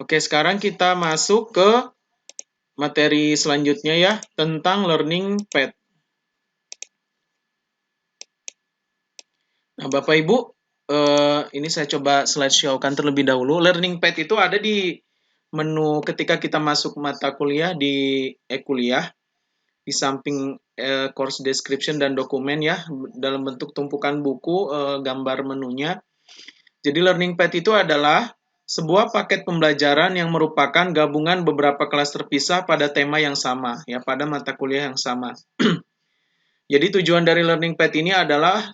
Oke, sekarang kita masuk ke materi selanjutnya ya, tentang learning pad. Nah, Bapak Ibu, ini saya coba slideshow-kan terlebih dahulu. Learning pad itu ada di menu ketika kita masuk mata kuliah di e-kuliah, di samping course description dan dokumen ya, dalam bentuk tumpukan buku, gambar menunya. Jadi learning pad itu adalah sebuah paket pembelajaran yang merupakan gabungan beberapa kelas terpisah pada tema yang sama, ya, pada mata kuliah yang sama. Jadi tujuan dari learning pad ini adalah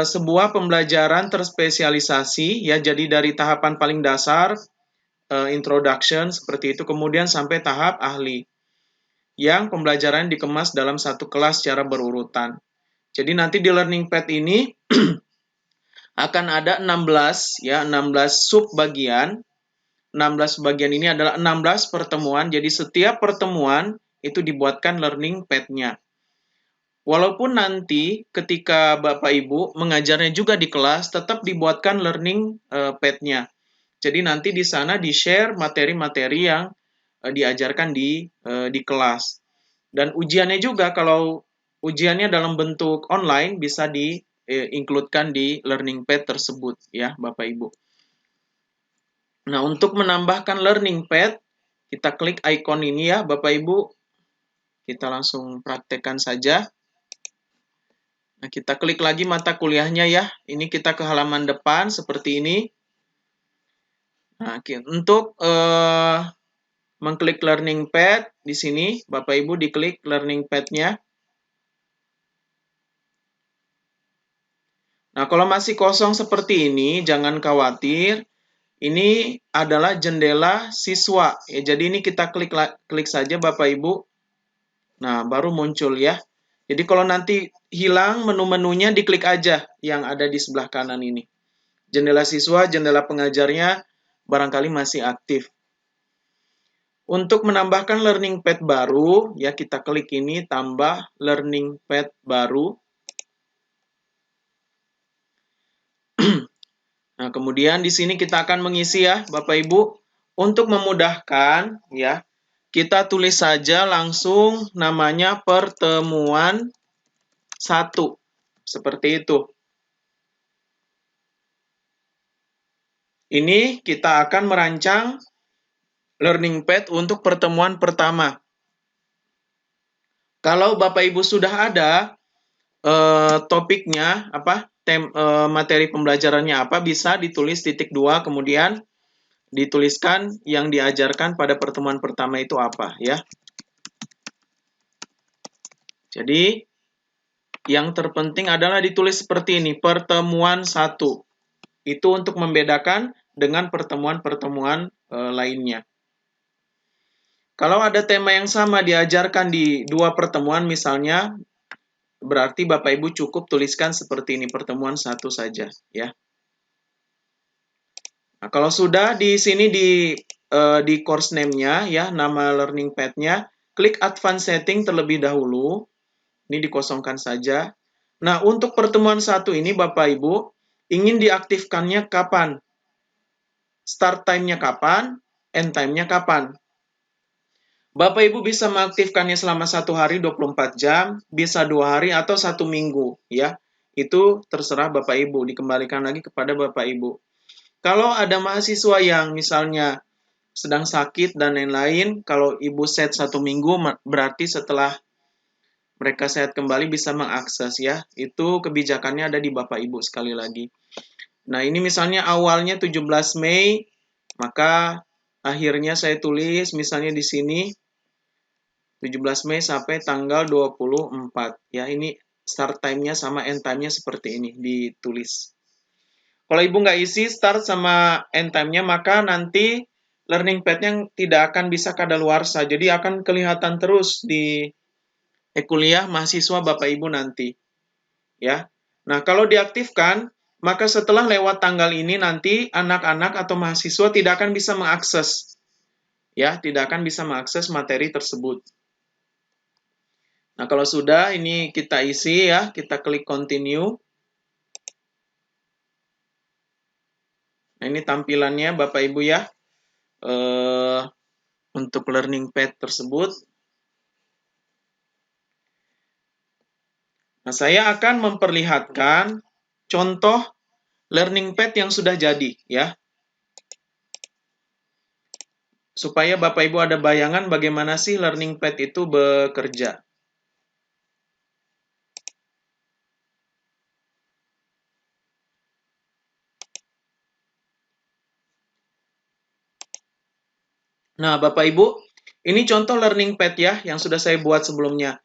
sebuah pembelajaran terspesialisasi, ya, jadi dari tahapan paling dasar, introduction, seperti itu, kemudian sampai tahap ahli, yang pembelajaran dikemas dalam satu kelas secara berurutan. Jadi nanti di learning pad ini akan ada 16 sub bagian. 16 bagian ini adalah 16 pertemuan. Jadi setiap pertemuan itu dibuatkan learning pad-nya. Walaupun nanti ketika Bapak Ibu mengajarnya juga di kelas, tetap dibuatkan learning pad-nya. Jadi nanti di sana di-share materi-materi yang diajarkan di kelas. Dan ujiannya juga, kalau ujiannya dalam bentuk online, bisa di-include-kan di learning pad tersebut, ya Bapak Ibu. Nah, untuk menambahkan learning pad, kita klik icon ini ya Bapak Ibu. Kita langsung praktekkan saja. Nah, kita klik lagi mata kuliahnya ya. Ini kita ke halaman depan seperti ini. Nah, untuk mengklik learning pad di sini, Bapak Ibu diklik learning pad-nya. Nah, kalau masih kosong seperti ini, jangan khawatir. Ini adalah jendela siswa. Ya, jadi ini kita klik saja Bapak Ibu. Nah, baru muncul ya. Jadi kalau nanti hilang menu-menunya, diklik aja yang ada di sebelah kanan ini. Jendela siswa, jendela pengajarnya barangkali masih aktif. Untuk menambahkan learning pad baru, ya kita klik ini, tambah learning pad baru. Nah, kemudian di sini kita akan mengisi ya, Bapak Ibu. Untuk memudahkan, ya, kita tulis saja langsung namanya pertemuan 1. Seperti itu. Ini kita akan merancang learning pad untuk pertemuan pertama. Kalau Bapak Ibu sudah ada topiknya, materi pembelajarannya apa, bisa ditulis titik 2, kemudian dituliskan yang diajarkan pada pertemuan pertama itu apa, ya. Jadi, yang terpenting adalah ditulis seperti ini, pertemuan 1. Itu untuk membedakan dengan pertemuan-pertemuan lainnya. Kalau ada tema yang sama diajarkan di 2 pertemuan misalnya, berarti Bapak Ibu cukup tuliskan seperti ini, pertemuan 1 saja, ya. Nah, kalau sudah di sini di course name-nya, ya, nama learning pad-nya, klik advanced setting terlebih dahulu. Ini dikosongkan saja. Nah, untuk pertemuan 1 ini Bapak Ibu ingin diaktifkannya kapan? Start time-nya kapan? End time-nya kapan? Bapak Ibu bisa mengaktifkannya selama 1 hari 24 jam, bisa 2 hari atau 1 minggu, ya. Itu terserah Bapak Ibu, dikembalikan lagi kepada Bapak Ibu. Kalau ada mahasiswa yang misalnya sedang sakit dan lain-lain, kalau Ibu set 1 minggu, berarti setelah mereka sehat kembali bisa mengakses, ya. Itu kebijakannya ada di Bapak Ibu sekali lagi. Nah, ini misalnya awalnya 17 Mei, maka akhirnya saya tulis misalnya di sini 17 Mei sampai tanggal 24. Ya, ini start time-nya sama end time-nya seperti ini ditulis. Kalau Ibu nggak isi start sama end time-nya, maka nanti learning pad-nya tidak akan bisa kadaluarsa. Jadi akan kelihatan terus di kuliah mahasiswa Bapak Ibu nanti. Ya. Nah, kalau diaktifkan, maka setelah lewat tanggal ini nanti anak-anak atau mahasiswa tidak akan bisa mengakses. Ya, tidak akan bisa mengakses materi tersebut. Nah, kalau sudah ini kita isi ya, kita klik continue. Nah, ini tampilannya Bapak Ibu ya. untuk learning pad tersebut. Nah, saya akan memperlihatkan contoh learning pad yang sudah jadi, ya. Supaya Bapak Ibu ada bayangan bagaimana sih learning pad itu bekerja. Nah, Bapak Ibu, ini contoh learning pad ya yang sudah saya buat sebelumnya.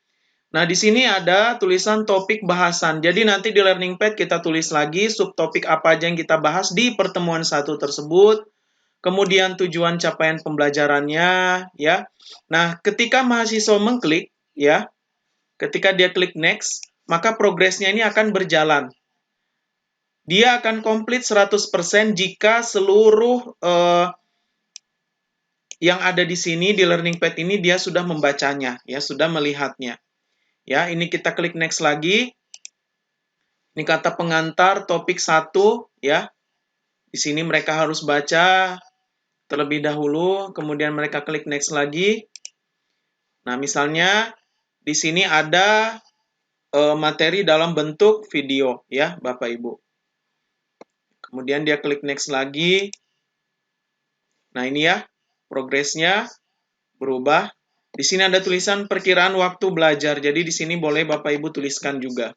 Nah, di sini ada tulisan topik bahasan. Jadi nanti di learning pad kita tulis lagi subtopik apa aja yang kita bahas di pertemuan satu tersebut. Kemudian tujuan capaian pembelajarannya, ya. Nah, ketika mahasiswa mengklik, ya, ketika dia klik next, maka progresnya ini akan berjalan. Dia akan komplit 100% jika seluruh yang ada di sini di learning pad ini dia sudah membacanya, ya, sudah melihatnya. Ya, ini kita klik next lagi. Ini kata pengantar topik 1, ya. Di sini mereka harus baca terlebih dahulu, kemudian mereka klik next lagi. Nah, misalnya di sini ada materi dalam bentuk video, ya, Bapak Ibu. Kemudian dia klik next lagi. Nah, ini ya, progresnya berubah. Di sini ada tulisan perkiraan waktu belajar. Jadi di sini boleh Bapak Ibu tuliskan juga.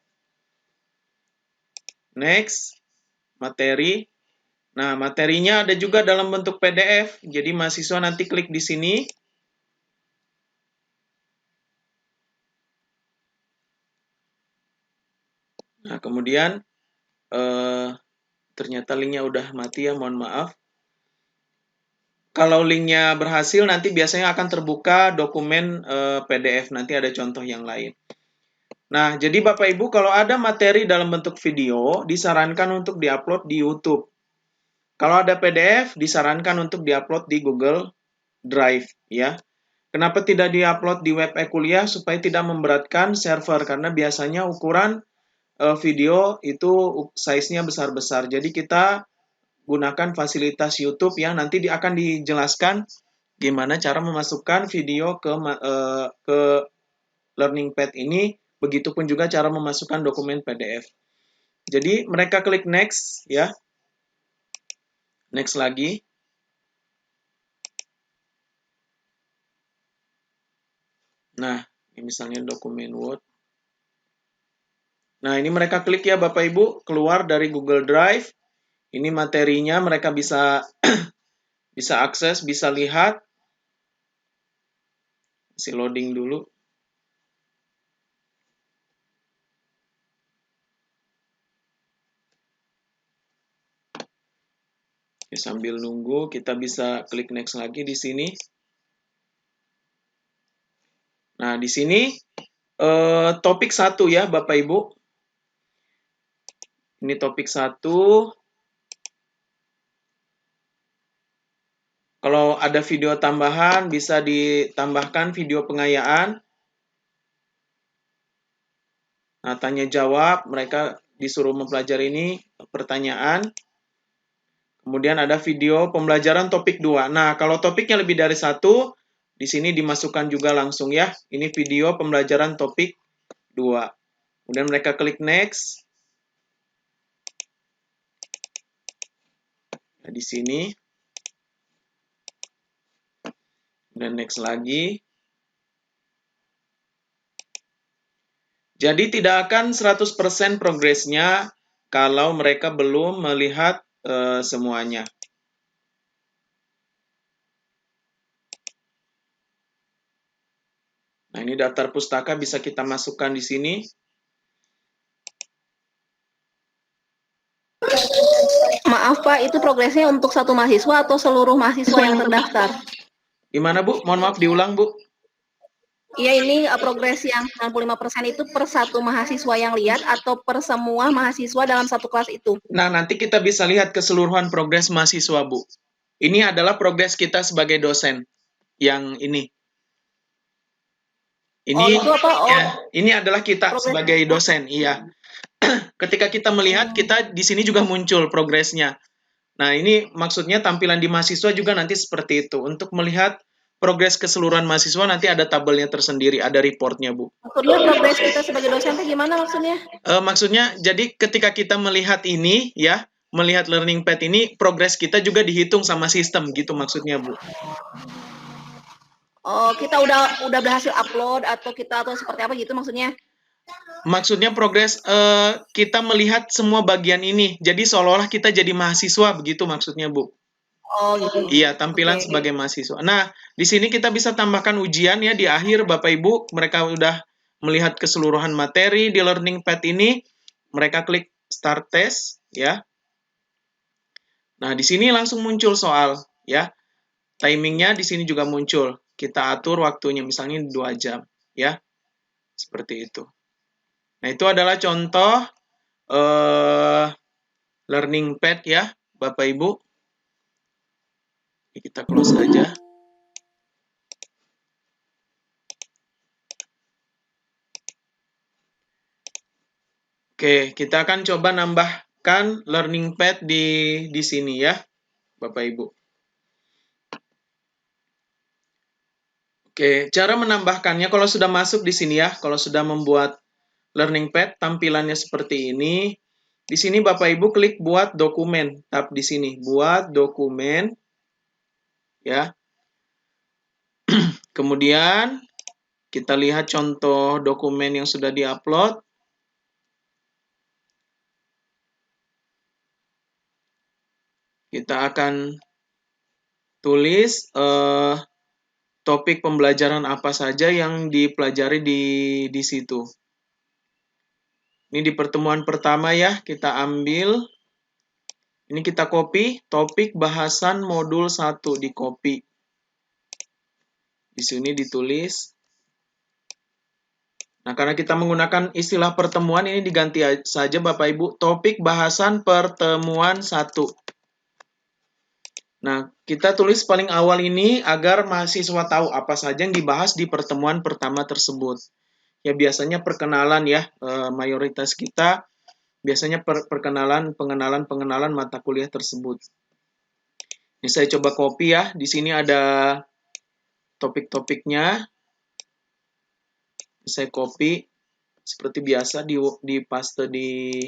Next, materi. Nah, materinya ada juga dalam bentuk PDF. Jadi mahasiswa nanti klik di sini. Nah, kemudian ternyata linknya udah mati ya, mohon maaf. Kalau linknya berhasil, nanti biasanya akan terbuka dokumen PDF. Nanti ada contoh yang lain. Nah, jadi Bapak Ibu, kalau ada materi dalam bentuk video, disarankan untuk diupload di YouTube. Kalau ada PDF, disarankan untuk diupload di Google Drive, ya. Kenapa tidak diupload di web e-kuliah? Supaya tidak memberatkan server, karena biasanya ukuran video itu size-nya besar-besar. Jadi kita gunakan fasilitas YouTube yang nanti akan dijelaskan gimana cara memasukkan video ke learning pad ini, begitupun juga cara memasukkan dokumen PDF. Jadi mereka klik next, ya. Next lagi. Nah, ini misalnya dokumen Word. Nah, ini mereka klik ya Bapak Ibu, keluar dari Google Drive. Ini materinya mereka bisa bisa akses, bisa lihat. Masih loading dulu. Oke, sambil nunggu, kita bisa klik next lagi di sini. Nah, di sini topik 1 ya Bapak Ibu. Ini topik 1. Kalau ada video tambahan, bisa ditambahkan video pengayaan. Nah, tanya jawab, mereka disuruh mempelajari ini pertanyaan. Kemudian ada video pembelajaran topik 2. Nah, kalau topiknya lebih dari 1, di sini dimasukkan juga langsung ya. Ini video pembelajaran topik 2. Kemudian mereka klik next. Nah, di sini. Dan next lagi. Jadi tidak akan 100% progresnya kalau mereka belum melihat semuanya. Nah, ini daftar pustaka bisa kita masukkan di sini. Maaf Pak, itu progresnya untuk satu mahasiswa atau seluruh mahasiswa yang terdaftar? Gimana Bu? Mohon maaf diulang Bu. Iya, ini progres yang 95% itu per satu mahasiswa yang lihat atau per semua mahasiswa dalam satu kelas itu? Nah, nanti kita bisa lihat keseluruhan progres mahasiswa Bu. Ini adalah progres kita sebagai dosen yang ini. Ini itu apa? ya, ini adalah kita progres sebagai dosen, iya. Ketika kita melihat, kita di sini juga muncul progresnya. Nah, ini maksudnya tampilan di mahasiswa juga nanti seperti itu. Untuk melihat progres keseluruhan mahasiswa nanti ada tabelnya tersendiri, ada reportnya, Bu. Maksudnya progres kita sebagai dosen itu gimana maksudnya? Maksudnya, jadi ketika kita melihat ini, ya, melihat learning pad ini, progres kita juga dihitung sama sistem, gitu maksudnya, Bu. Oh, kita udah berhasil upload atau seperti apa gitu maksudnya? Maksudnya progres kita melihat semua bagian ini. Jadi seolah-olah kita jadi mahasiswa, begitu maksudnya, Bu. Oh, gitu. Iya, tampilan Oke. sebagai mahasiswa. Nah, di sini kita bisa tambahkan ujian ya di akhir, Bapak Ibu. Mereka udah melihat keseluruhan materi di learning pad ini. Mereka klik start test, ya. Nah, di sini langsung muncul soal, ya. Timingnya di sini juga muncul. Kita atur waktunya, misalnya 2 jam, ya. Seperti itu. Nah, itu adalah contoh learning pad ya, Bapak Ibu. Kita close aja. Oke, kita akan coba nambahkan learning pad di sini ya, Bapak Ibu. Oke, cara menambahkannya kalau sudah masuk di sini ya, kalau sudah membuat learning pad, tampilannya seperti ini. Di sini Bapak Ibu klik buat dokumen, tap di sini, buat dokumen, ya. Kemudian kita lihat contoh dokumen yang sudah diupload. Kita akan tulis topik pembelajaran apa saja yang dipelajari di situ. Ini di pertemuan pertama ya, kita ambil. Ini kita copy, topik bahasan modul 1, di copy. Di sini ditulis. Nah, karena kita menggunakan istilah pertemuan, ini diganti saja Bapak Ibu, topik bahasan pertemuan 1. Nah, kita tulis paling awal ini agar mahasiswa tahu apa saja yang dibahas di pertemuan pertama tersebut. Ya, biasanya perkenalan ya, mayoritas kita biasanya pengenalan mata kuliah tersebut. Ini saya coba copy ya. Di sini ada topik-topiknya. Saya copy seperti biasa di paste di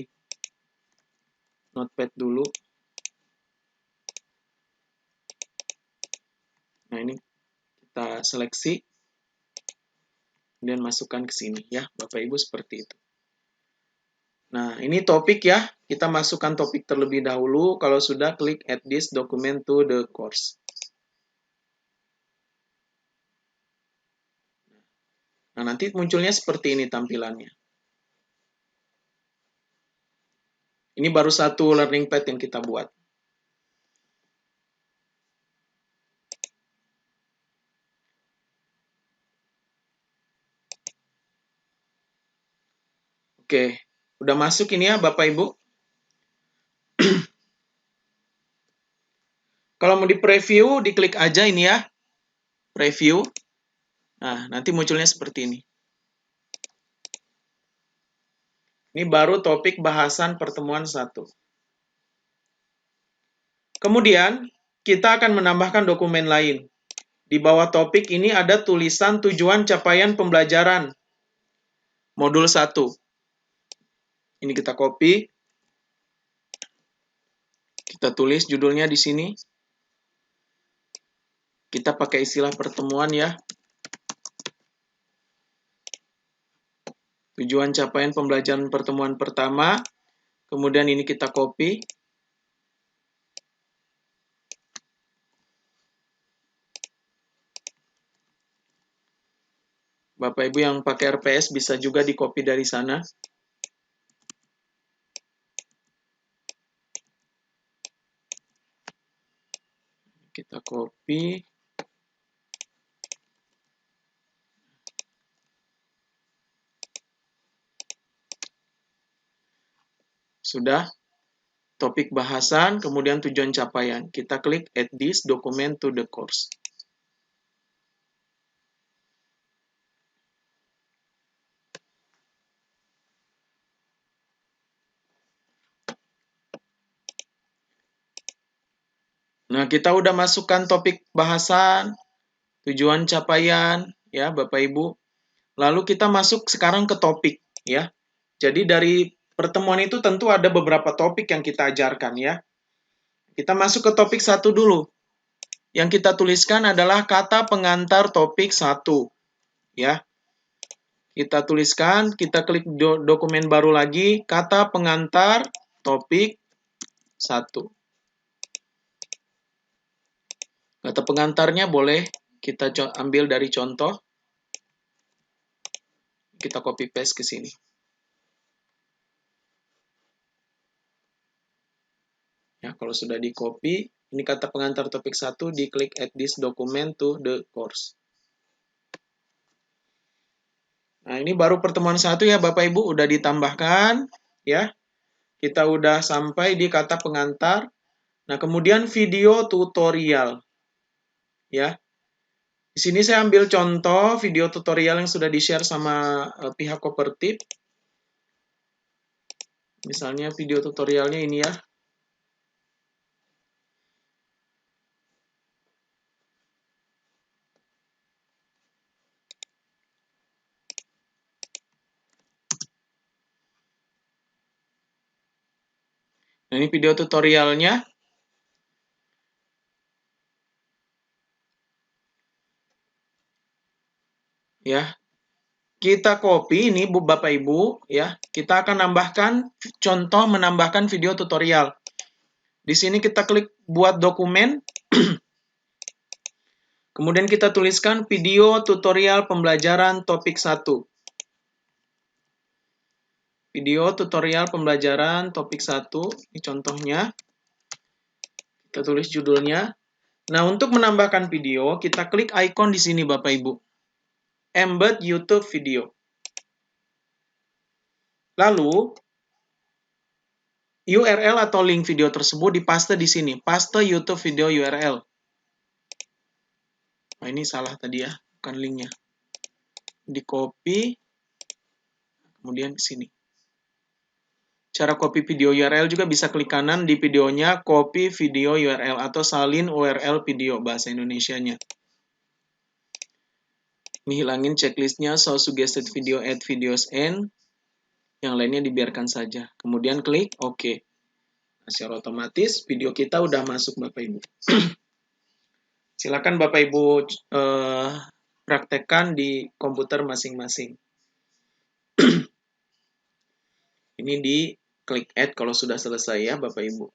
notepad dulu. Nah, ini kita seleksi dan masukkan ke sini ya, Bapak Ibu, seperti itu. Nah, ini topik ya. Kita masukkan topik terlebih dahulu. Kalau sudah, klik add this document to the course. Nah, nanti munculnya seperti ini tampilannya. Ini baru satu learning pad yang kita buat. Oke, udah masuk ini ya Bapak Ibu. Kalau mau di preview, diklik aja ini ya. Preview. Nah, nanti munculnya seperti ini. Ini baru topik bahasan pertemuan 1. Kemudian, kita akan menambahkan dokumen lain. Di bawah topik ini ada tulisan tujuan capaian pembelajaran. Modul 1. Ini kita copy. Kita tulis judulnya di sini. Kita pakai istilah pertemuan ya. Tujuan capaian pembelajaran pertemuan pertama. Kemudian ini kita copy. Bapak Ibu yang pakai RPS bisa juga di-copy dari sana. Kita copy. Sudah. Topik bahasan, kemudian tujuan capaian. Kita klik add this document to the course. Nah, kita udah masukkan topik bahasan, tujuan capaian, ya Bapak Ibu. Lalu kita masuk sekarang ke topik, ya. Jadi dari pertemuan itu tentu ada beberapa topik yang kita ajarkan, ya. Kita masuk ke topik 1 dulu. Yang kita tuliskan adalah kata pengantar topik 1, ya. Kita tuliskan, kita klik dokumen baru lagi, kata pengantar topik 1. Kata pengantarnya boleh kita ambil dari contoh. Kita copy paste ke sini. Ya, kalau sudah di copy, ini kata pengantar topik 1, diklik add this document to the course. Nah, ini baru pertemuan 1 ya Bapak Ibu, udah ditambahkan, ya. Kita udah sampai di kata pengantar. Nah, kemudian video tutorial. Ya. Di sini saya ambil contoh video tutorial yang sudah di-share sama pihak Kopertip. Misalnya video tutorialnya ini ya. Nah, ini video tutorialnya. Ya. Kita copy ini Bapak Ibu, ya. Kita akan nambahkan contoh menambahkan video tutorial. Di sini kita klik buat dokumen. Kemudian kita tuliskan video tutorial pembelajaran topik 1. Video tutorial pembelajaran topik 1, ini contohnya. Kita tulis judulnya. Nah, untuk menambahkan video, kita klik icon di sini Bapak Ibu. Embed YouTube video. Lalu, URL atau link video tersebut dipaste di sini. Paste YouTube video URL. Nah, ini salah tadi ya, bukan linknya. Di copy, kemudian ke sini. Cara copy video URL juga bisa klik kanan di videonya, copy video URL atau salin URL video bahasa Indonesianya. Ini hilangin checklistnya, show suggested video, add videos and. Yang lainnya dibiarkan saja. Kemudian klik OK. Nah, secara otomatis video kita udah masuk Bapak Ibu. Silakan Bapak Ibu praktekkan di komputer masing-masing. Ini di klik add kalau sudah selesai ya Bapak Ibu.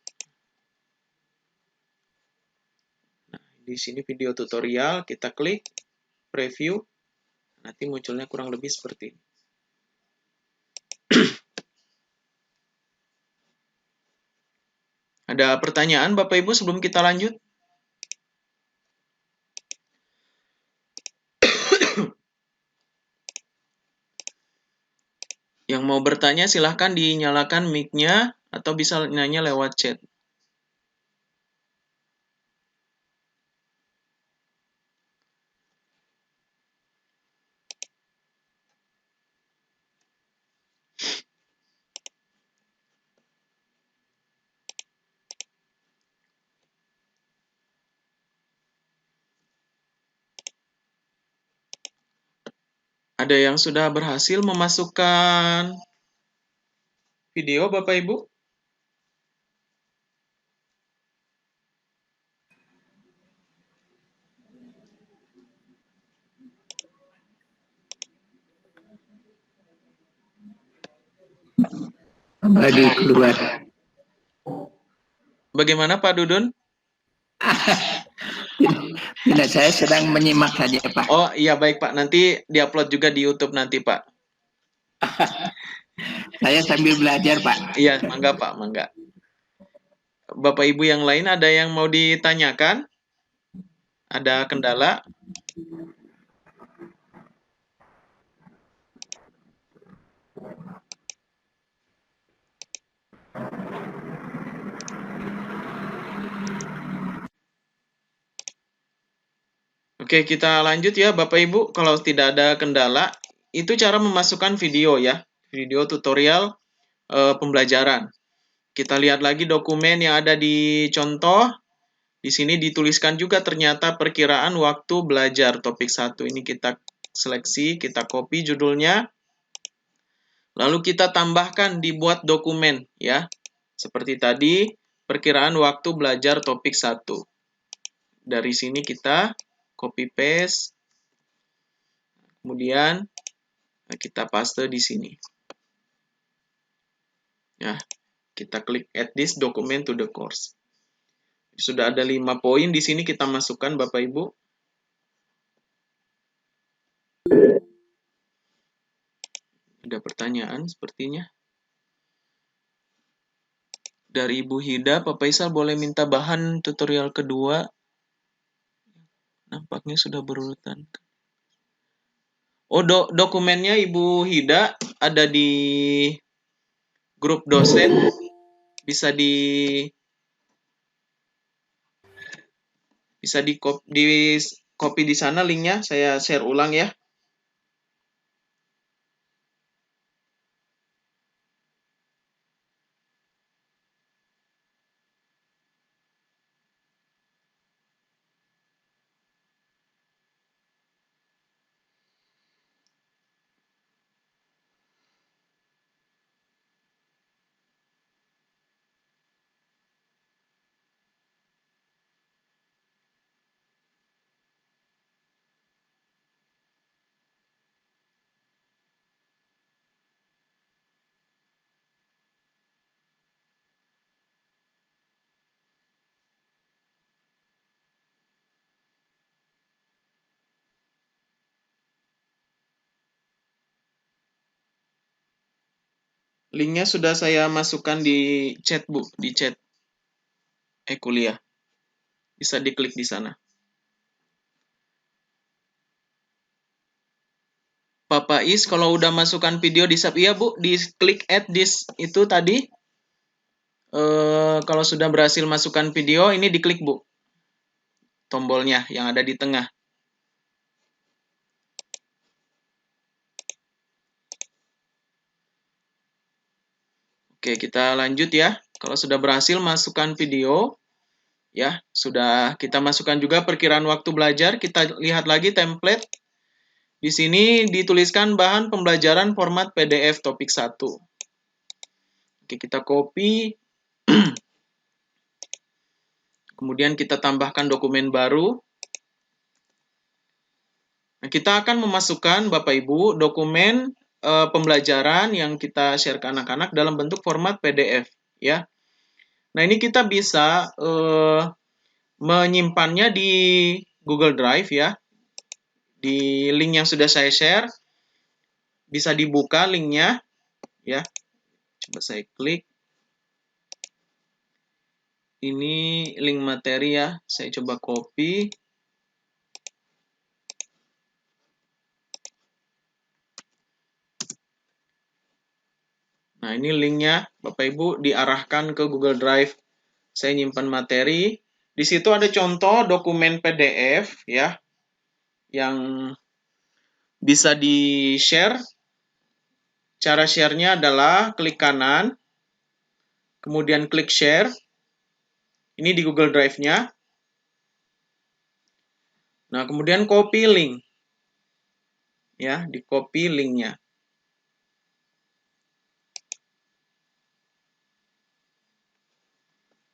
Nah, di sini video tutorial, kita klik preview. Nanti munculnya kurang lebih seperti ini. Ada pertanyaan Bapak Ibu sebelum kita lanjut? Yang mau bertanya silahkan dinyalakan mic-nya atau bisa nanya lewat chat. Ada yang sudah berhasil memasukkan video Bapak Ibu? Baru keluar. Bagaimana Pak Dudun? Tidak, saya sedang menyimak saja Pak. Oh iya baik Pak, nanti diupload juga di YouTube nanti Pak. Saya sambil belajar Pak. Iya, mangga Pak, mangga. Bapak Ibu yang lain ada yang mau ditanyakan? Ada kendala? Oke, kita lanjut ya Bapak Ibu. Kalau tidak ada kendala, itu cara memasukkan video ya. Video tutorial pembelajaran. Kita lihat lagi dokumen yang ada di contoh. Di sini dituliskan juga ternyata perkiraan waktu belajar topik 1. Ini kita seleksi, kita copy judulnya. Lalu kita tambahkan, dibuat dokumen ya. Seperti tadi, perkiraan waktu belajar topik 1. Dari sini kita copy paste. Kemudian kita paste di sini. Ya, kita klik add this document to the course. Sudah ada 5 poin di sini kita masukkan Bapak Ibu. Ada pertanyaan sepertinya. Dari Ibu Hida, Pak Faisal boleh minta bahan tutorial kedua? Nampaknya sudah berurutan. Oh, dokumennya Ibu Hida ada di grup dosen. Bisa di copy di sana linknya. Saya share ulang ya. Linknya sudah saya masukkan di chat, Bu, di chat kuliah. Bisa diklik di sana. Pak Faiz, kalau udah masukkan video di sub, iya Bu, di klik add this itu tadi. Kalau sudah berhasil masukkan video, ini diklik Bu. Tombolnya yang ada di tengah. Oke, kita lanjut ya. Kalau sudah berhasil masukkan video, ya, sudah kita masukkan juga perkiraan waktu belajar. Kita lihat lagi template. Di sini dituliskan bahan pembelajaran format PDF topik 1. Oke, kita copy. Kemudian kita tambahkan dokumen baru. Nah, kita akan memasukkan Bapak Ibu dokumen pembelajaran yang kita share ke anak-anak dalam bentuk format PDF ya. Nah, ini kita bisa menyimpannya di Google Drive ya. Di link yang sudah saya share bisa dibuka linknya ya. Coba saya klik. Ini link materi ya. Saya coba copy. Nah, ini linknya, Bapak Ibu, diarahkan ke Google Drive. Saya nyimpan materi. Di situ ada contoh dokumen PDF ya, yang bisa di-share. Cara share-nya adalah klik kanan, kemudian klik share. Ini di Google Drive-nya. Nah, kemudian copy link. Ya, di-copy link-nya.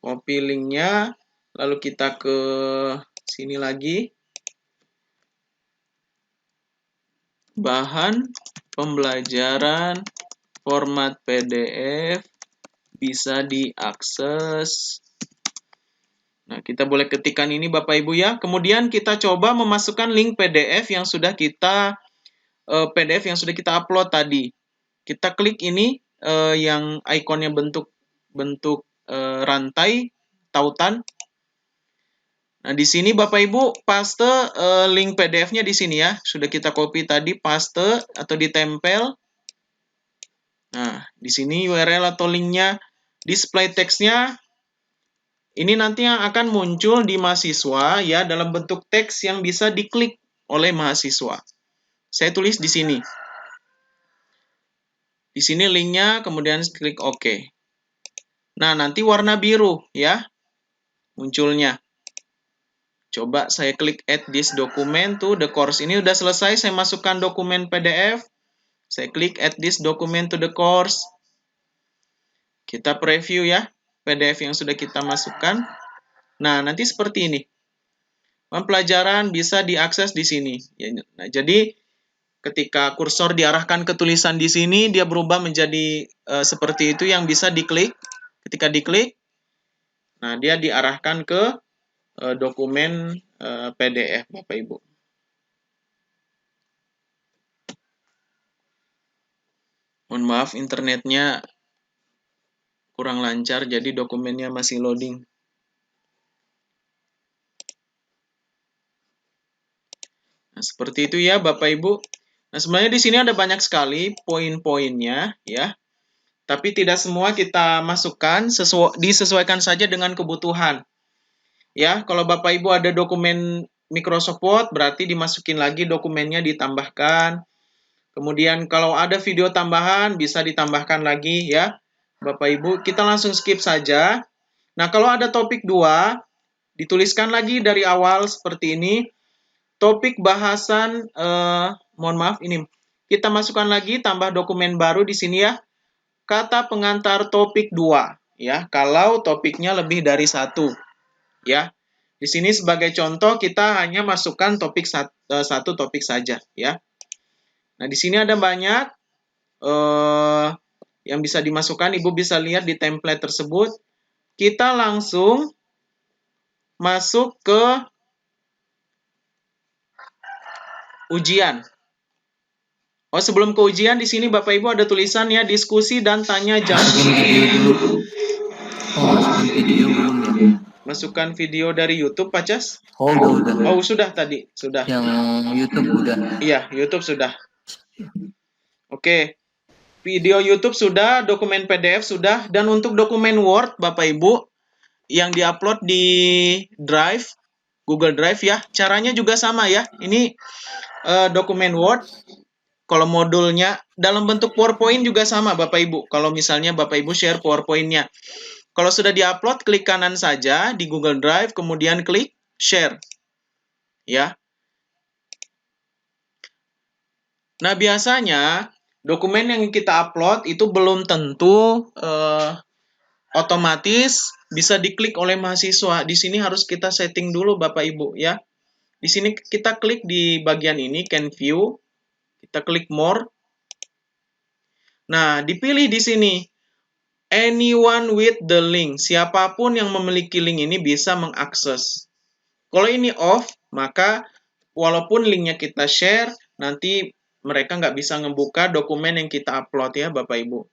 Copy linknya, lalu kita ke sini lagi. Bahan pembelajaran format PDF bisa diakses. Nah, kita boleh ketikkan ini Bapak Ibu ya. Kemudian kita coba memasukkan link PDF yang sudah kita upload tadi. Kita klik ini yang ikonnya bentuk rantai tautan. Nah, di sini Bapak Ibu paste link PDF-nya di sini ya. Sudah kita copy tadi, paste atau ditempel. Nah, di sini URL atau linknya, display text-nya. Ini nanti yang akan muncul di mahasiswa ya dalam bentuk teks yang bisa diklik oleh mahasiswa. Saya tulis di sini. Di sini linknya, kemudian klik OK. Nah, nanti warna biru ya munculnya. Coba saya klik add this document to the course. Ini udah selesai, saya masukkan dokumen PDF. Saya klik add this document to the course. Kita preview ya, PDF yang sudah kita masukkan. Nah, nanti seperti ini. Pembelajaran bisa diakses di sini. Nah, jadi ketika kursor diarahkan ke tulisan di sini, dia berubah menjadi seperti itu yang bisa diklik. Ketika diklik, nah dia diarahkan ke dokumen PDF, Bapak Ibu. Mohon maaf, internetnya kurang lancar, jadi dokumennya masih loading. Nah, seperti itu ya, Bapak Ibu. Nah, sebenarnya di sini ada banyak sekali poin-poinnya, ya. Tapi tidak semua kita masukkan, disesuaikan saja dengan kebutuhan. Ya, kalau Bapak Ibu ada dokumen Microsoft Word, berarti dimasukin lagi dokumennya, ditambahkan. Kemudian kalau ada video tambahan, bisa ditambahkan lagi ya, Bapak Ibu. Kita langsung skip saja. Nah, kalau ada topik 2, dituliskan lagi dari awal seperti ini. Topik bahasan, mohon maaf, ini kita masukkan lagi, tambah dokumen baru di sini ya. Kata pengantar topik 2, ya, kalau topiknya lebih dari 1. Ya, di sini sebagai contoh kita hanya masukkan topik satu topik saja, ya. Nah, di sini ada banyak yang bisa dimasukkan. Ibu bisa lihat di template tersebut. Kita langsung masuk ke ujian. Oh, sebelum ke ujian di sini Bapak Ibu ada tulisan ya, diskusi dan tanya jawab. Masukin video belum ya? Masukkan video dari YouTube, Pak Cas? Oh, udah. Oh, sudah tadi, sudah. Yang YouTube udah. Iya, YouTube sudah. Oke. Video YouTube sudah, dokumen PDF sudah, dan untuk dokumen Word, Bapak Ibu, yang diupload di Drive, Google Drive ya, caranya juga sama ya. Ini dokumen Word, kalau modulnya dalam bentuk PowerPoint juga sama, Bapak Ibu. Kalau misalnya Bapak Ibu share PowerPoint-nya. Kalau sudah diupload, klik kanan saja di Google Drive, kemudian klik share. Ya. Nah, biasanya dokumen yang kita upload itu belum tentu otomatis bisa diklik oleh mahasiswa. Di sini harus kita setting dulu Bapak Ibu ya. Di sini kita klik di bagian ini, Can View. Kita klik More. Nah, dipilih di sini. Anyone with the link. Siapapun yang memiliki link ini bisa mengakses. Kalau ini off, maka walaupun linknya kita share, nanti mereka nggak bisa ngebuka dokumen yang kita upload ya Bapak Ibu.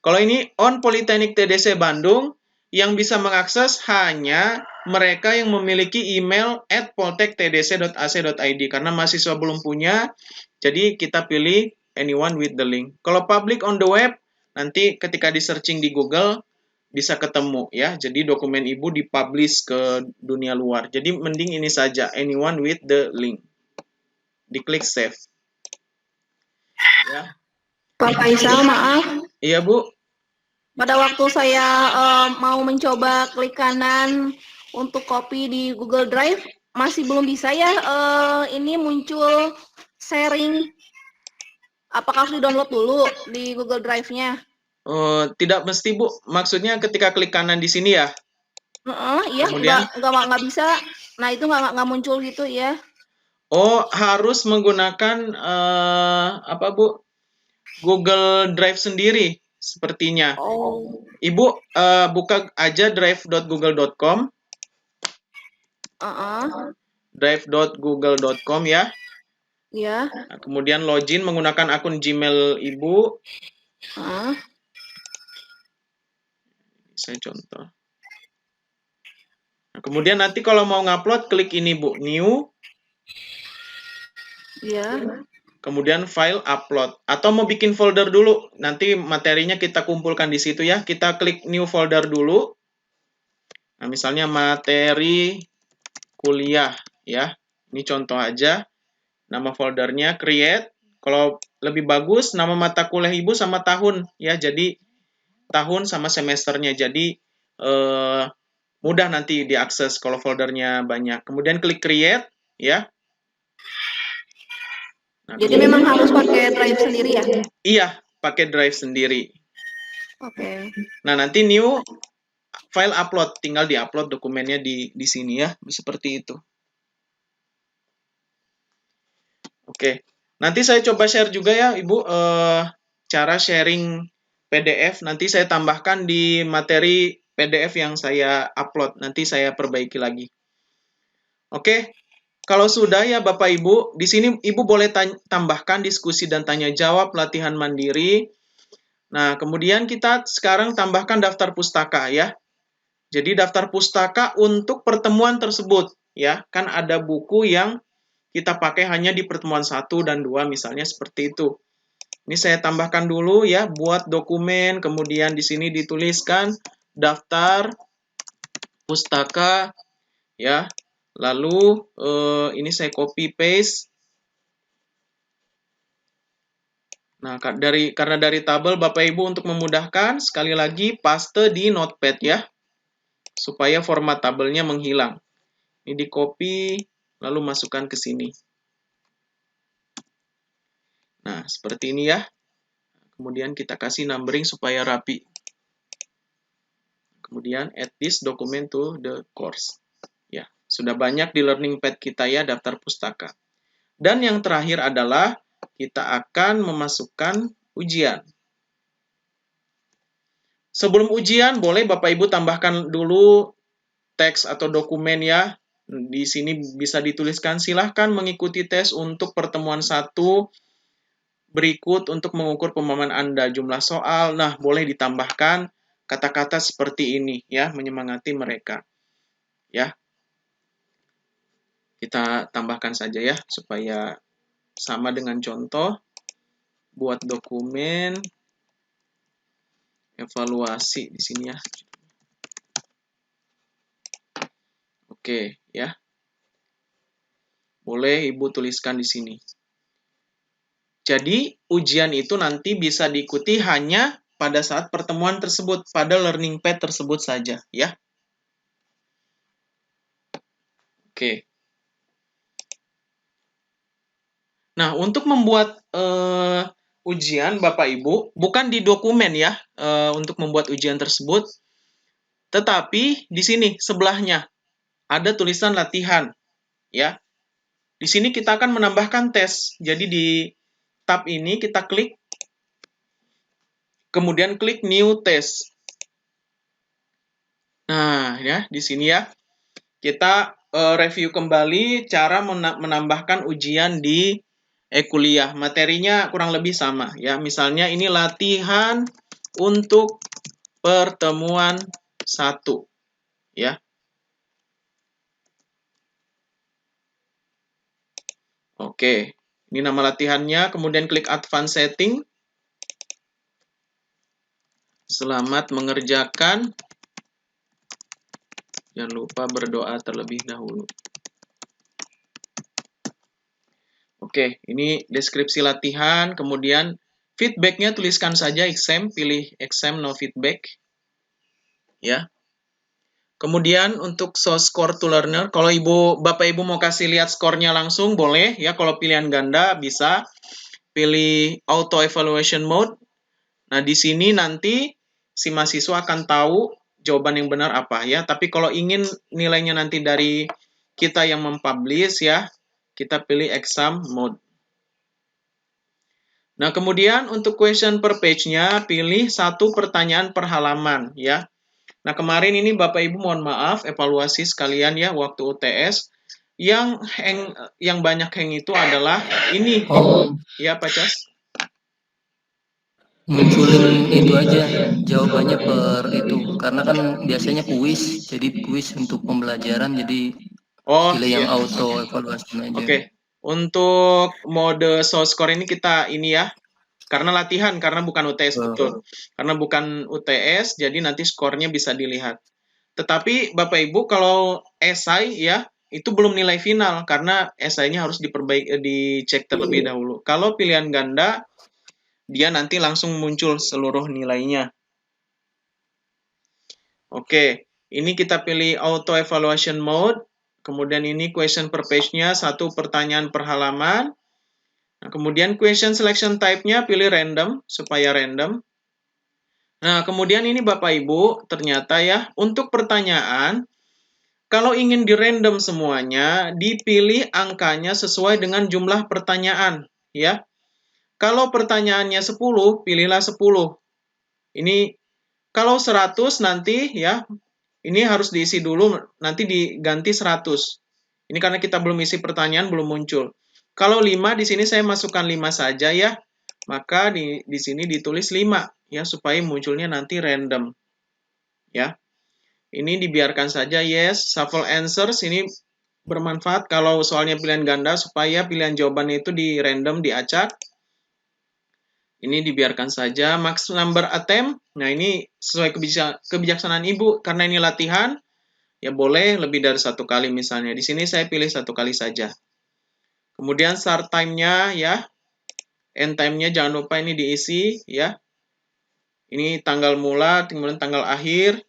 Kalau ini on, Politeknik TDC Bandung, yang bisa mengakses hanya mereka yang memiliki email @poltektdc.ac.id. Karena mahasiswa belum punya, jadi kita pilih anyone with the link. Kalau public on the web, nanti ketika di searching di Google, bisa ketemu ya. Jadi dokumen Ibu dipublish ke dunia luar. Jadi mending ini saja, anyone with the link. Diklik save. Ya. Pak Faisal, maaf. Iya, Bu. Pada waktu saya mau mencoba klik kanan untuk copy di Google Drive, masih belum bisa ya. Ini muncul sharing. Apakah harus di-download dulu di Google Drive-nya? Tidak mesti, Bu. Maksudnya ketika klik kanan di sini ya. Iya, Kemudian? nggak bisa. Nah, itu nggak muncul gitu ya. Oh, harus menggunakan apa, Bu? Google Drive sendiri sepertinya. Oh. Ibu buka aja drive.google.com. Drive.google.com ya. Ya. Nah, kemudian login menggunakan akun Gmail Ibu. Saya contoh. Nah, kemudian nanti kalau mau ngupload, klik ini Bu, new. Ya. Kemudian file upload. Atau mau bikin folder dulu, nanti materinya kita kumpulkan di situ ya. Kita klik new folder dulu. Nah, misalnya materi kuliah ya. Ini contoh aja. Nama foldernya create. Kalau lebih bagus, nama mata kuliah Ibu sama tahun ya. Jadi tahun sama semesternya. Jadi mudah nanti diakses kalau foldernya banyak. Kemudian klik create, ya. Nah, Jadi memang harus pakai drive sendiri ya? Iya, pakai drive sendiri. Oke. Nah, nanti new file upload, tinggal di-upload dokumennya di sini ya, seperti itu. Oke, nanti saya coba share juga ya, Ibu, cara sharing PDF. Nanti saya tambahkan di materi PDF yang saya upload. Nanti saya perbaiki lagi. Oke, kalau sudah ya Bapak Ibu, di sini Ibu boleh tambahkan diskusi dan tanya jawab latihan mandiri. Nah, kemudian kita sekarang tambahkan daftar pustaka ya. Jadi daftar pustaka untuk pertemuan tersebut ya. Kan ada buku yang kita pakai hanya di pertemuan 1 dan 2 misalnya seperti itu. Ini saya tambahkan dulu ya, buat dokumen, kemudian di sini dituliskan daftar pustaka ya. Lalu ini saya copy paste. Nah, karena dari tabel Bapak Ibu untuk memudahkan, sekali lagi paste di notepad ya, supaya format tabelnya menghilang. Ini di copy, lalu masukkan ke sini. Nah, seperti ini ya. Kemudian kita kasih numbering supaya rapi. Kemudian add this document to the course. Ya, sudah banyak di learning pad kita ya daftar pustaka. Dan yang terakhir adalah kita akan memasukkan ujian. Sebelum ujian boleh Bapak Ibu tambahkan dulu teks atau dokumen ya. Di sini bisa dituliskan silahkan mengikuti tes untuk pertemuan 1 berikut untuk mengukur pemahaman Anda, jumlah soal. Nah, boleh ditambahkan kata-kata seperti ini ya, menyemangati mereka. Ya. Kita tambahkan saja ya supaya sama dengan contoh. Buat dokumen evaluasi di sini ya. Oke, ya. Boleh Ibu tuliskan di sini. Jadi, ujian itu nanti bisa diikuti hanya pada saat pertemuan tersebut, pada learning pad tersebut saja, ya. Oke. Nah, untuk membuat ujian, Bapak Ibu, bukan di dokumen ya, untuk membuat ujian tersebut, tetapi di sini, sebelahnya, ada tulisan latihan, ya. Di sini kita akan menambahkan tes, jadi di tab ini kita klik, kemudian klik New Test. Nah, ya di sini ya kita review kembali cara menambahkan ujian di e-kuliah. Materinya kurang lebih sama ya. Misalnya ini latihan untuk pertemuan 1 ya. Oke, ini nama latihannya, kemudian klik Advanced Setting. Selamat mengerjakan. Jangan lupa berdoa terlebih dahulu. Oke, ini deskripsi latihan, kemudian feedback-nya tuliskan saja exam, pilih exam no feedback. Ya. Kemudian untuk show score to learner, kalau Bapak Ibu mau kasih lihat skornya langsung boleh ya, kalau pilihan ganda bisa pilih auto evaluation mode. Nah, di sini nanti si mahasiswa akan tahu jawaban yang benar apa ya. Tapi kalau ingin nilainya nanti dari kita yang mempublish ya, kita pilih exam mode. Nah, kemudian untuk question per page-nya, pilih 1 pertanyaan per halaman ya. Nah, kemarin ini Bapak Ibu mohon maaf, evaluasi sekalian ya waktu UTS. Yang banyak hang itu adalah ini. Ya, Pak Cas? Munculin itu aja jawabannya per itu, karena kan biasanya kuis, jadi kuis untuk pembelajaran, jadi pilih yang auto evaluasi aja. Oke. Untuk mode show score ini kita ini ya, karena latihan, karena bukan UTS, betul. Karena bukan UTS, jadi nanti skornya bisa dilihat. Tetapi Bapak Ibu kalau esai ya, itu belum nilai final karena esainya harus dicek terlebih dahulu. Kalau pilihan ganda, dia nanti langsung muncul seluruh nilainya. Oke, Ini kita pilih Auto Evaluation Mode. Kemudian ini question per page-nya, 1 pertanyaan per halaman. Nah, kemudian question selection type-nya pilih random, supaya random. Nah, kemudian ini Bapak Ibu, ternyata ya, untuk pertanyaan, kalau ingin di random semuanya, dipilih angkanya sesuai dengan jumlah pertanyaan, ya. Kalau pertanyaannya 10, pilihlah 10. Ini kalau 100 nanti ya, ini harus diisi dulu, nanti diganti 100. Ini karena kita belum isi pertanyaan, belum muncul. Kalau 5, di sini saya masukkan 5 saja ya. Maka di sini ditulis 5 ya, supaya munculnya nanti random. Ya. Ini dibiarkan saja yes. Shuffle answers ini bermanfaat kalau soalnya pilihan ganda, supaya pilihan jawabannya itu di random, diacak. Ini dibiarkan saja. Max number attempt. Nah, ini sesuai kebijaksanaan Ibu. Karena ini latihan, ya boleh lebih dari 1 kali misalnya. Di sini saya pilih 1 kali saja. Kemudian start time-nya ya. End time-nya jangan lupa ini diisi ya. Ini tanggal mula, kemudian tanggal akhir.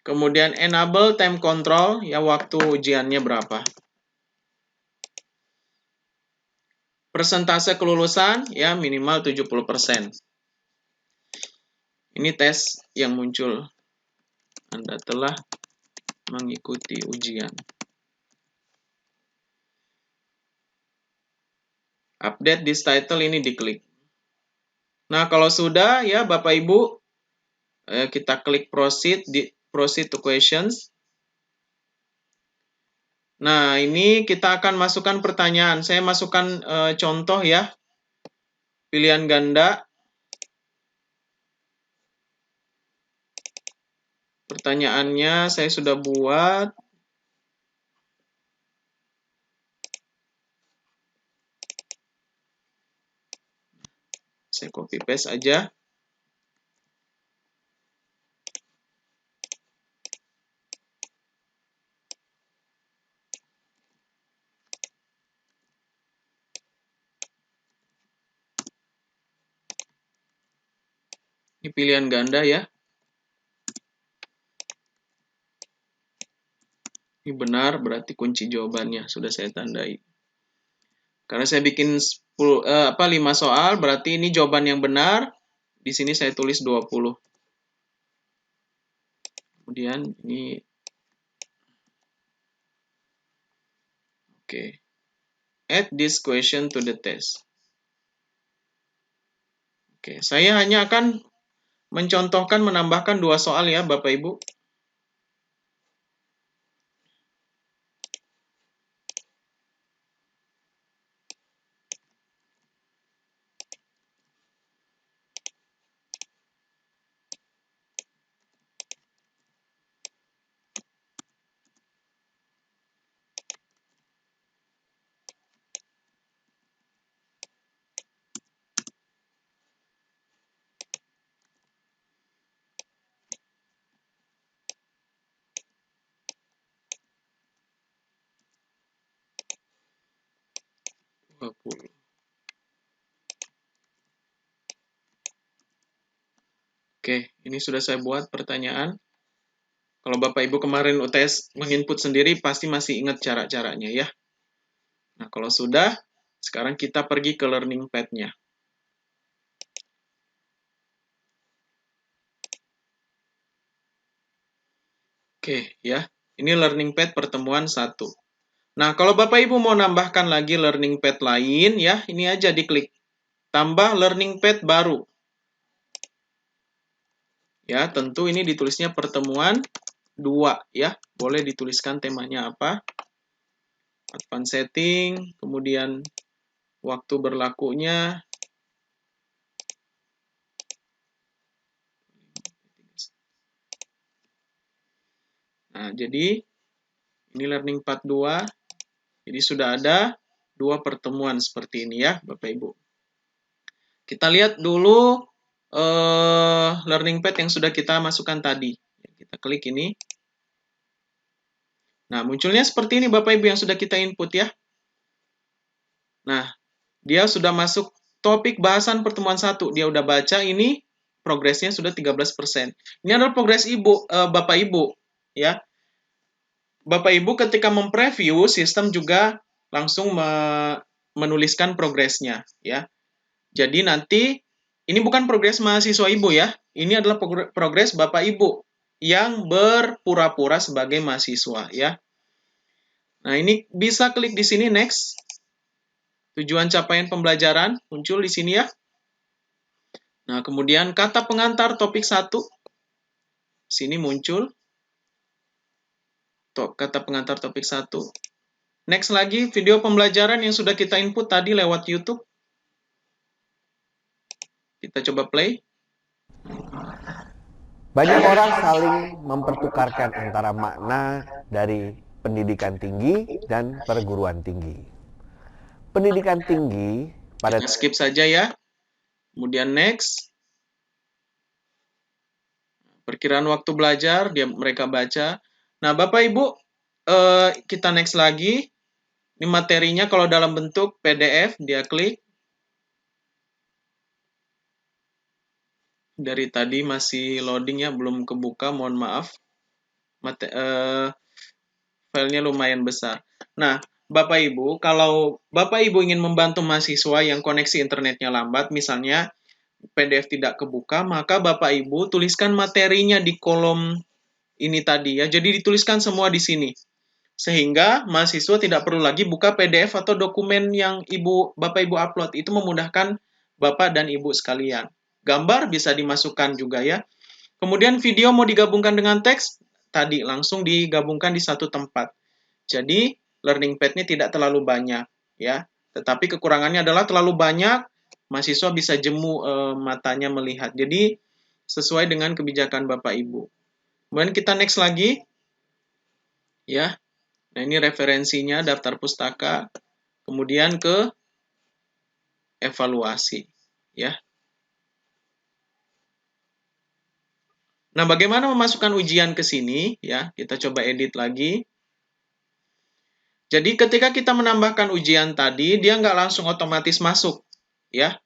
Kemudian enable time control, ya waktu ujiannya berapa. Persentase kelulusan, ya minimal 70%. Ini tes yang muncul. Anda telah mengikuti ujian. Update this title, ini diklik. Nah, kalau sudah, ya Bapak Ibu, kita klik proceed to questions. Nah, ini kita akan masukkan pertanyaan. Saya masukkan contoh ya. Pilihan ganda. Pertanyaannya saya sudah buat. Saya copy paste aja. Ini pilihan ganda ya. Ini benar, berarti kunci jawabannya sudah saya tandai. Karena saya bikin 5 soal, berarti ini jawaban yang benar. Di sini saya tulis 20. Kemudian ini oke. Add this question to the test. Oke, saya hanya akan mencontohkan menambahkan 2 soal ya Bapak Ibu. Oke, ini sudah saya buat pertanyaan. Kalau Bapak Ibu kemarin UTS menginput sendiri, pasti masih ingat cara-caranya ya. Nah, kalau sudah, sekarang kita pergi ke learning pad-nya. Oke, ya. Ini learning pad pertemuan 1. Nah, kalau Bapak Ibu mau nambahkan lagi learning pad lain, ya, ini aja diklik. Tambah learning pad baru. Ya, tentu ini ditulisnya pertemuan 2, ya. Boleh dituliskan temanya apa. Advanced setting, kemudian waktu berlakunya. Nah, jadi ini learning pad 2. Jadi sudah ada 2 pertemuan seperti ini ya, Bapak Ibu. Kita lihat dulu learning pad yang sudah kita masukkan tadi. Kita klik ini. Nah, munculnya seperti ini Bapak Ibu yang sudah kita input ya. Nah, dia sudah masuk topik bahasan pertemuan 1. Dia udah baca ini, progresnya sudah 13%. Ini adalah progres Bapak Ibu, ya. Bapak Ibu ketika mempreview, sistem juga langsung menuliskan progresnya, ya. Jadi nanti ini bukan progres mahasiswa Ibu ya. Ini adalah progres Bapak Ibu yang berpura-pura sebagai mahasiswa, ya. Nah, ini bisa klik di sini next. Tujuan capaian pembelajaran muncul di sini ya. Nah, kemudian kata pengantar topik 1. Sini muncul kata pengantar topik 1. Next lagi, video pembelajaran yang sudah kita input tadi lewat YouTube. Kita coba play. Banyak orang saling mempertukarkan antara makna dari pendidikan tinggi dan perguruan tinggi. Pendidikan tinggi pada... Kita skip saja ya. Kemudian next. Perkiraan waktu belajar, mereka baca. Nah, Bapak Ibu, kita next lagi. Ini materinya kalau dalam bentuk PDF, dia klik. Dari tadi masih loading ya, belum kebuka, mohon maaf. Filenya lumayan besar. Nah, Bapak Ibu, kalau Bapak Ibu ingin membantu mahasiswa yang koneksi internetnya lambat, misalnya PDF tidak kebuka, maka Bapak Ibu tuliskan materinya di kolom ini tadi ya. Jadi dituliskan semua di sini. Sehingga mahasiswa tidak perlu lagi buka PDF atau dokumen yang Bapak Ibu upload. Itu memudahkan Bapak dan Ibu sekalian. Gambar bisa dimasukkan juga ya. Kemudian video mau digabungkan dengan teks, tadi langsung digabungkan di satu tempat. Jadi learning pad-nya tidak terlalu banyak ya. Tetapi kekurangannya adalah terlalu banyak, mahasiswa bisa jemu matanya melihat. Jadi sesuai dengan kebijakan Bapak Ibu. Kemudian kita next lagi. Ya. Nah, ini referensinya daftar pustaka. Kemudian ke evaluasi, ya. Nah, bagaimana memasukkan ujian ke sini? Ya, kita coba edit lagi. Jadi, ketika kita menambahkan ujian tadi, dia nggak langsung otomatis masuk, ya.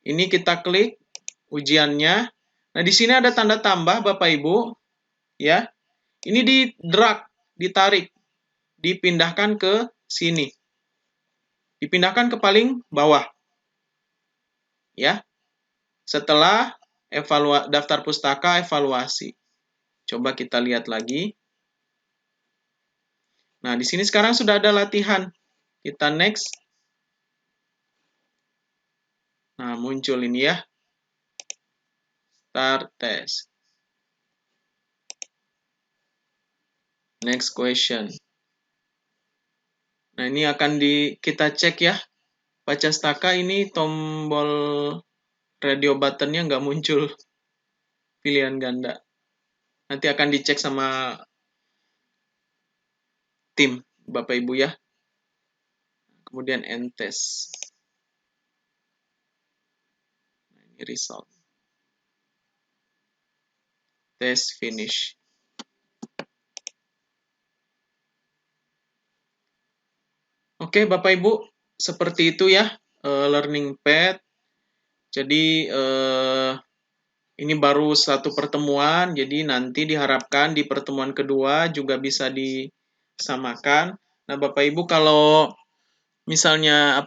Ini kita klik ujiannya. Nah, di sini ada tanda tambah, Bapak Ibu, ya. Ini di-drag, ditarik, dipindahkan ke sini. Dipindahkan ke paling bawah. Ya. Setelah daftar pustaka evaluasi. Coba kita lihat lagi. Nah, di sini sekarang sudah ada latihan. Kita next. Nah, muncul ini ya. Start test. Next question. Nah, ini akan kita cek ya. Pacastaka ini tombol radio buttonnya nggak muncul pilihan ganda. Nanti akan dicek sama tim Bapak Ibu ya. Kemudian end test. Nah, ini result. Test finish. Oke, Bapak Ibu, seperti itu ya learning pad. Jadi ini baru satu pertemuan, jadi nanti diharapkan di pertemuan kedua juga bisa disamakan. Nah, Bapak Ibu kalau misalnya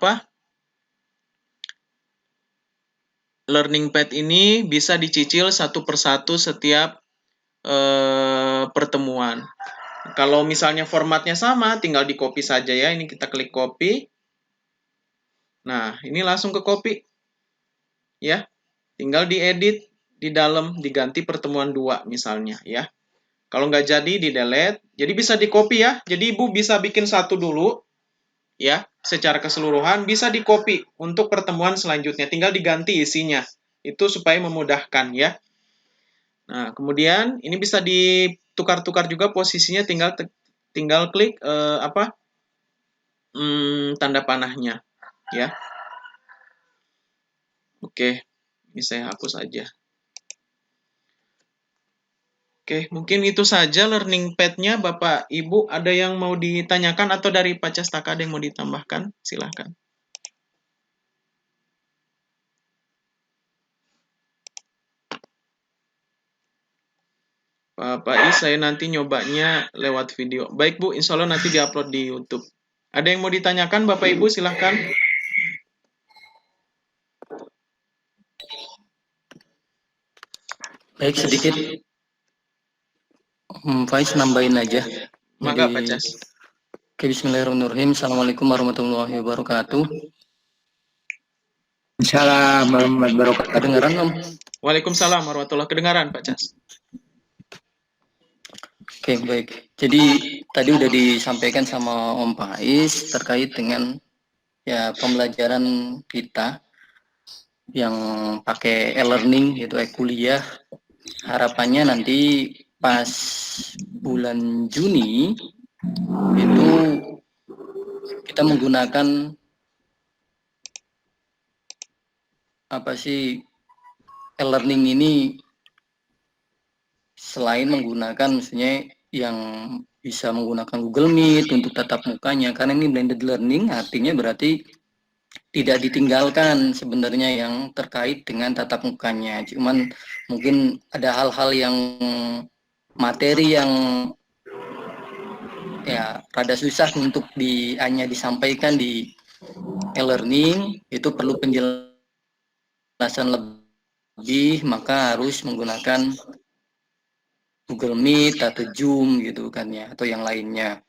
learning pad ini bisa dicicil satu persatu setiap pertemuan. Kalau misalnya formatnya sama, tinggal di copy saja ya. Ini kita klik copy. Nah, ini langsung ke copy. Ya, tinggal diedit di dalam, diganti pertemuan 2 misalnya ya. Kalau nggak jadi, di-delete. Jadi bisa di-copy ya. Jadi Ibu bisa bikin satu dulu. Ya, secara keseluruhan bisa di-copy untuk pertemuan selanjutnya. Tinggal diganti isinya. Itu supaya memudahkan ya. Nah, kemudian ini bisa ditukar-tukar juga posisinya, tinggal klik tanda panahnya ya. Oke, ini saya hapus aja. Oke, mungkin itu saja learning pad-nya Bapak Ibu. Ada yang mau ditanyakan atau dari Pacastaka ada yang mau ditambahkan? Silahkan. Pak Is, saya nanti nyobanya lewat video. Baik Bu, insya Allah nanti diupload di YouTube. Ada yang mau ditanyakan Bapak Ibu, silahkan. Baik, sedikit Faiz nambahin aja. Mangga Pak Cas. Oke, bismillahirrahmanirrahim. Assalamualaikum warahmatullahi wabarakatuh. Assalamualaikum warahmatullahi wabarakatuh. Kedengaran Om? Waalaikumsalam warahmatullahi wabarakatuh. Kedengaran Pak Cas. Oke, baik. Jadi tadi udah disampaikan sama Om Faiz terkait dengan ya pembelajaran kita yang pakai e-learning yaitu e-kuliah. Harapannya nanti pas bulan Juni itu kita menggunakan apa sih e-learning ini selain menggunakan maksudnya yang bisa menggunakan Google Meet untuk tatap mukanya, karena ini blended learning artinya berarti tidak ditinggalkan sebenarnya yang terkait dengan tatap mukanya, cuman mungkin ada hal-hal yang materi yang ya rada susah untuk hanya disampaikan di e-learning, itu perlu penjelasan lebih, maka harus menggunakan Google Meet atau Zoom gitu kan ya, atau yang lainnya.